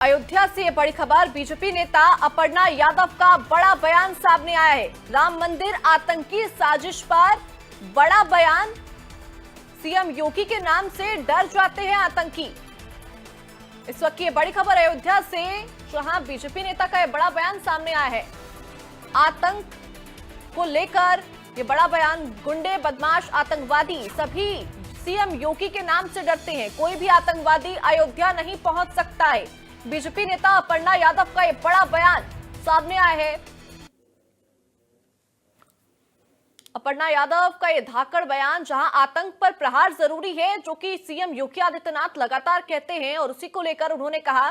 अयोध्या से ये बड़ी खबर। बीजेपी नेता अपर्णा यादव का बड़ा बयान सामने आया है। राम मंदिर आतंकी साजिश पर बड़ा बयान। सीएम योगी के नाम से डर जाते हैं आतंकी। इस वक्त ये बड़ी खबर अयोध्या से, जहां बीजेपी नेता का ये बड़ा बयान सामने आया है। आतंक को लेकर ये बड़ा बयान। गुंडे, बदमाश, आतंकवादी सभी सीएम योगी के नाम से डरते हैं। कोई भी आतंकवादी अयोध्या नहीं पहुंच सकता है। बीजेपी नेता अपर्णा यादव का ये बड़ा बयान सामने आया है। अपर्णा यादव का ये धाकड़ बयान, जहां आतंक पर प्रहार जरूरी है, जो कि सीएम योगी आदित्यनाथ लगातार कहते हैं, और उसी को लेकर उन्होंने कहा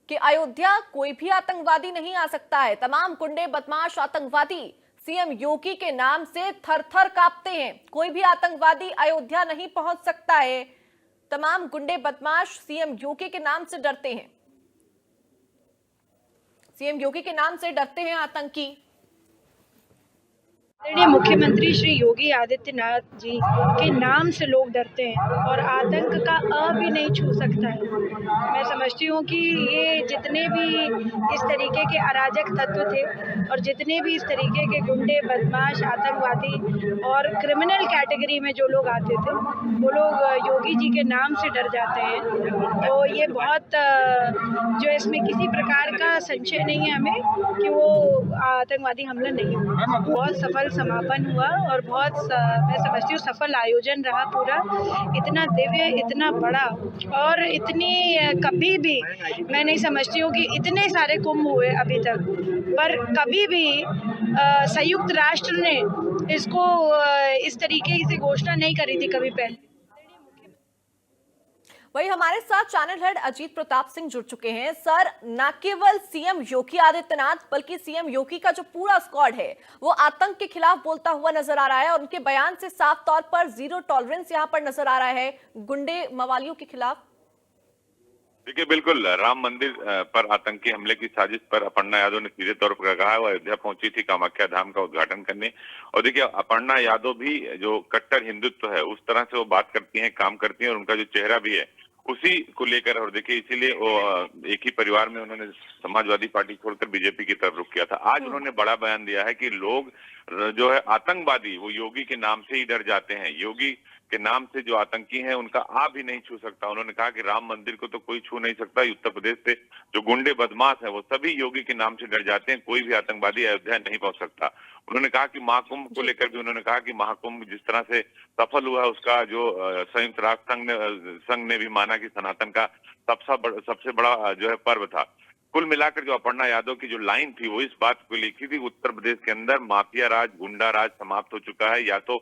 कि अयोध्या कोई भी आतंकवादी नहीं आ सकता है। तमाम गुंडे, बदमाश, आतंकवादी सीएम योगी के नाम से थर-थर कांपते हैं। कोई भी आतंकवादी अयोध्या नहीं पहुंच सकता है। तमाम गुंडे, बदमाश सीएम योगी के नाम से डरते हैं। सीएम योगी के नाम से डरते हैं आतंकी। आदरणीय मुख्यमंत्री श्री योगी आदित्यनाथ जी के नाम से लोग डरते हैं और आतंक का अ भी नहीं छू सकता है। मैं समझती हूँ कि ये जितने भी इस तरीके के अराजक तत्व थे और जितने भी इस तरीके के गुंडे, बदमाश, आतंकवादी और क्रिमिनल कैटेगरी में जो लोग आते थे, वो लोग योगी जी के नाम से डर जाते हैं। तो ये बहुत जो इसमें किसी प्रकार का संशय नहीं है हमें कि वो आतंकवादी हमला नहीं हुआ। बहुत सफल समापन हुआ और बहुत मैं समझती हूँ सफल आयोजन रहा पूरा। इतना दिव्य, इतना बड़ा और इतनी कभी भी मैं नहीं समझती हूँ कि इतने सारे कुंभ हुए अभी तक, पर कभी भी संयुक्त राष्ट्र ने इसको इस तरीके से घोषणा नहीं करी थी कभी पहले। वही हमारे साथ चैनल हेड अजीत प्रताप सिंह जुड़ चुके हैं। सर, न केवल सीएम योगी आदित्यनाथ बल्कि सीएम योगी का जो पूरा स्क्वाड है वो आतंक के खिलाफ बोलता हुआ नजर आ रहा है, और उनके बयान से साफ तौर पर जीरो टॉलरेंस यहां पर नजर आ रहा है गुंडे, मवालियों के खिलाफ। देखिए, बिल्कुल राम मंदिर पर आतंकी हमले की साजिश पर अपर्णा यादव ने सीधे तौर पर कहा है। वो अयोध्या पहुंची थी कामाख्या धाम का उद्घाटन करने, और देखिए अपर्णा यादव भी जो कट्टर हिंदुत्व है उस तरह से वो बात करती हैं, काम करती हैं, और उनका जो चेहरा भी है उसी को लेकर, और देखिए इसीलिए वो एक ही परिवार में उन्होंने समाजवादी पार्टी छोड़कर बीजेपी की तरफ रुख किया था। आज उन्होंने बड़ा बयान दिया है कि लोग जो है आतंकवादी वो योगी के नाम से ही डर जाते हैं। योगी के नाम से जो आतंकी हैं उनका आ भी नहीं छू सकता। उन्होंने कहा कि राम मंदिर को तो कोई छू नहीं सकता। उत्तर प्रदेश से जो गुंडे, बदमाश हैं वो सभी योगी के नाम से डर जाते हैं। कोई भी आतंकवादी अयोध्या नहीं पहुंच सकता। उन्होंने कहा कि महाकुंभ को लेकर भी उन्होंने कहा कि महाकुंभ जिस तरह से सफल हुआ, उसका जो संयुक्त राष्ट्र संघ ने भी माना कि सनातन का सबसे बड़ा जो है पर्व था। कुल मिलाकर जो अपर्णा यादव की जो लाइन थी वो इस बात को लिखी थी, उत्तर प्रदेश के अंदर माफिया राज, गुंडा राज समाप्त हो चुका है। या तो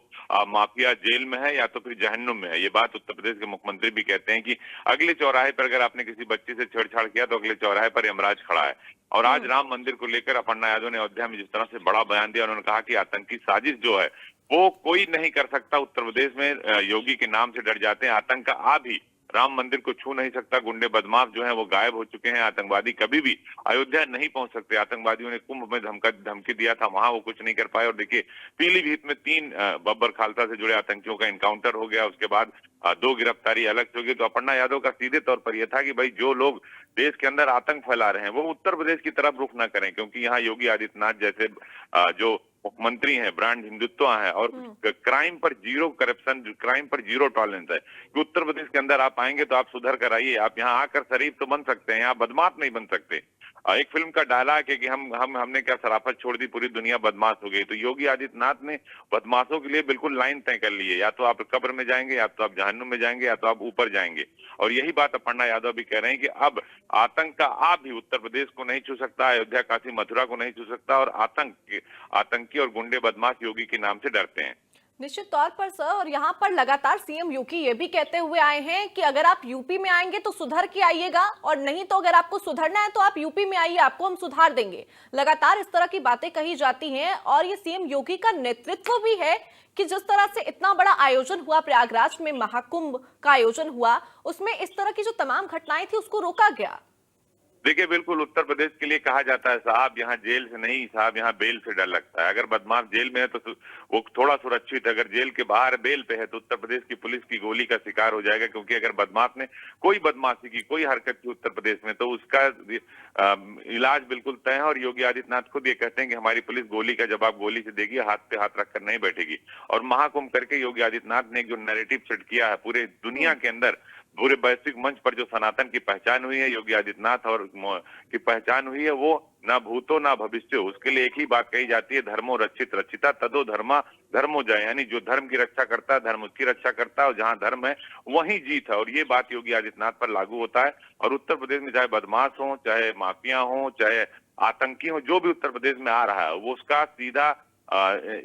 माफिया जेल में है या तो फिर जहन्नुम में है। ये बात उत्तर प्रदेश के मुख्यमंत्री भी कहते हैं कि अगले चौराहे पर अगर आपने किसी बच्ची से छेड़छाड़ किया तो अगले चौराहे पर यमराज खड़ा है। और आज राम मंदिर को लेकर अपर्णा यादव ने अयोध्या में जिस तरह से बड़ा बयान दिया, उन्होंने कहा कि आतंकी साजिश जो है वो कोई नहीं कर सकता। उत्तर प्रदेश में योगी के नाम से डर जाते हैं। आतंक का आ भी राम मंदिर को छू नहीं सकता। गुंडे, बदमाश जो हैं वो गायब हो चुके हैं। आतंकवादी कभी भी अयोध्या नहीं पहुंच सकते। आतंकवादियों ने कुंभ में धमकी दिया था, वहां वो कुछ नहीं कर पाए। और देखिए पीलीभीत में 3 बब्बर खालसा से जुड़े आतंकियों का एनकाउंटर हो गया, उसके बाद 2 गिरफ्तारी अलग से हो गई। तो अपर्णा यादव का सीधे तौर पर यह था कि भाई जो लोग देश के अंदर आतंक फैला रहे हैं वो उत्तर प्रदेश की तरफ रुख ना करें, क्योंकि यहाँ योगी आदित्यनाथ जैसे जो मुख्यमंत्री हैं, ब्रांड हिंदुत्व है, और क्राइम पर जीरो करप्शन, क्राइम पर जीरो टॉलरेंस है कि उत्तर प्रदेश के अंदर आप आएंगे तो आप सुधर कर आइए। आप यहाँ आकर शरीफ तो बन सकते हैं, यहाँ बदमाश नहीं बन सकते। एक फिल्म का डायलॉग है कि हमने क्या शराफत छोड़ दी, पूरी दुनिया बदमाश हो गई। तो योगी आदित्यनाथ ने बदमाशों के लिए बिल्कुल लाइन तय कर ली है। या तो आप कब्र में जाएंगे, या तो आप जहन्नुम में जाएंगे, या तो आप ऊपर जाएंगे। और यही बात अपर्णा यादव भी कह रहे हैं कि अब आतंक का आ भी उत्तर प्रदेश को नहीं छू सकता, अयोध्या, काशी, मथुरा को नहीं छू सकता। और आतंकी और गुंडे, बदमाश योगी के नाम से डरते हैं। निश्चित तौर पर सर, और यहाँ पर लगातार सीएम योगी ये भी कहते हुए आए हैं कि अगर आप यूपी में आएंगे तो सुधर के आइएगा, और नहीं तो अगर आपको सुधरना है तो आप यूपी में आइए, आपको हम सुधार देंगे। लगातार इस तरह की बातें कही जाती हैं, और ये सीएम योगी का नेतृत्व भी है कि जिस तरह से इतना बड़ा आयोजन हुआ, प्रयागराज में महाकुंभ का आयोजन हुआ, उसमें इस तरह की जो तमाम घटनाएं थी उसको रोका गया। देखिए बिल्कुल उत्तर प्रदेश के लिए कहा जाता है साहब यहाँ जेल से नहीं, साहब यहाँ बेल से डर लगता है। अगर बदमाश जेल में है तो वो थोड़ा सुरक्षित है, अगर जेल के बाहर बेल पे है तो उत्तर प्रदेश की पुलिस की गोली का शिकार हो जाएगा। क्योंकि अगर बदमाश ने कोई बदमाशी की, कोई हरकत की उत्तर प्रदेश में, तो उसका इलाज बिल्कुल तय है। और योगी आदित्यनाथ खुद ये कहते हैं कि हमारी पुलिस गोली का जवाब गोली से देगी, हाथ पे हाथ रखकर नहीं बैठेगी। और महाकुंभ करके योगी आदित्यनाथ ने जो नैरेटिव सेट किया है पूरे दुनिया के अंदर, पूरे वैश्विक मंच पर जो सनातन की पहचान हुई है, योगी आदित्यनाथ और की पहचान हुई है, वो ना भूतो ना भविष्य, उसके लिए एक ही बात कही जाती है, धर्मो रक्षित रक्षिता तदो धर्मा धर्मो जय। यानी जो धर्म की रक्षा करता है धर्म उसकी रक्षा करता है, और जहां धर्म है वहीं जीत है। और ये बात योगी आदित्यनाथ पर लागू होता है। और उत्तर प्रदेश में चाहे बदमाश हो, चाहे माफिया हो, चाहे आतंकी हो, जो भी उत्तर प्रदेश में आ रहा है वो उसका सीधा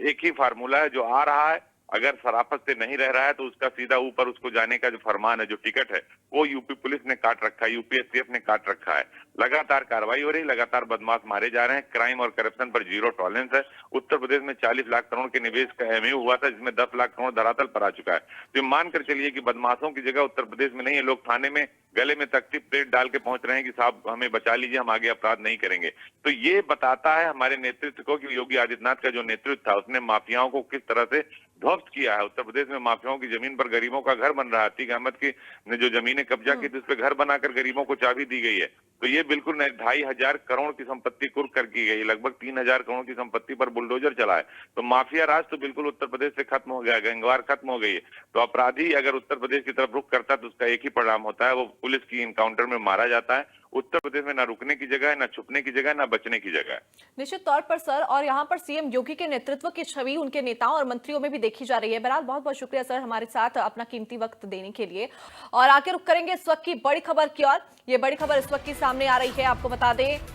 एक ही फार्मूला है जो आ रहा है। अगर शराफत से नहीं रह रहा है तो उसका सीधा ऊपर उसको जाने का जो फरमान है, जो टिकट है, वो यूपी पुलिस ने काट रखा है, यूपीएससीएफ ने काट रखा है। लगातार कार्रवाई हो रही, लगातार बदमाश मारे जा रहे हैं। क्राइम और करप्शन पर जीरो टॉलरेंस है। उत्तर प्रदेश में 40 लाख करोड़ के निवेश का एमयू हुआ था, जिसमें 10 लाख करोड़ धरातल पर आ चुका है। तो मानकर चलिए कि बदमाशों की जगह उत्तर प्रदेश में नहीं है। लोग थाने में गले में तख्ती प्लेट डाल के पहुंच रहे हैं कि साहब हमें बचा लीजिए, हम आगे अपराध नहीं करेंगे। तो ये बताता है हमारे नेतृत्व को कि योगी आदित्यनाथ का जो नेतृत्व था उसने माफियाओं को किस तरह से ध्वस्त किया है। उत्तर प्रदेश में माफियाओं की जमीन पर गरीबों का घर बन रहा है। अतीक अहमद की ने जो जमीनें कब्जा की थी उस पर घर बनाकर गरीबों को चाबी दी गई है। तो ये बिल्कुल 2,500 करोड़ की संपत्ति कुर्क कर की गई, लगभग 3,000 करोड़ की संपत्ति पर बुलडोजर चला है। तो माफिया राज तो बिल्कुल उत्तर प्रदेश से खत्म हो गया, गैंगवार खत्म हो गई है। तो अपराधी अगर उत्तर प्रदेश की तरफ रुख करता है तो उसका एक ही परिणाम होता है, वो पुलिस की इनकाउंटर में मारा जाता है। उत्तर प्रदेश में ना रुकने की जगह है, ना छुपने की जगह है, ना बचने की जगह है। निश्चित तौर पर सर, और यहाँ पर सीएम योगी के नेतृत्व की छवि उनके नेताओं और मंत्रियों में भी देखी जा रही है। बहरहाल बहुत बहुत शुक्रिया सर हमारे साथ अपना कीमती वक्त देने के लिए। और आगे रुक करेंगे इस वक्त की बड़ी खबर की ओर। ये बड़ी खबर इस वक्त की सामने आ रही है। आपको बता दें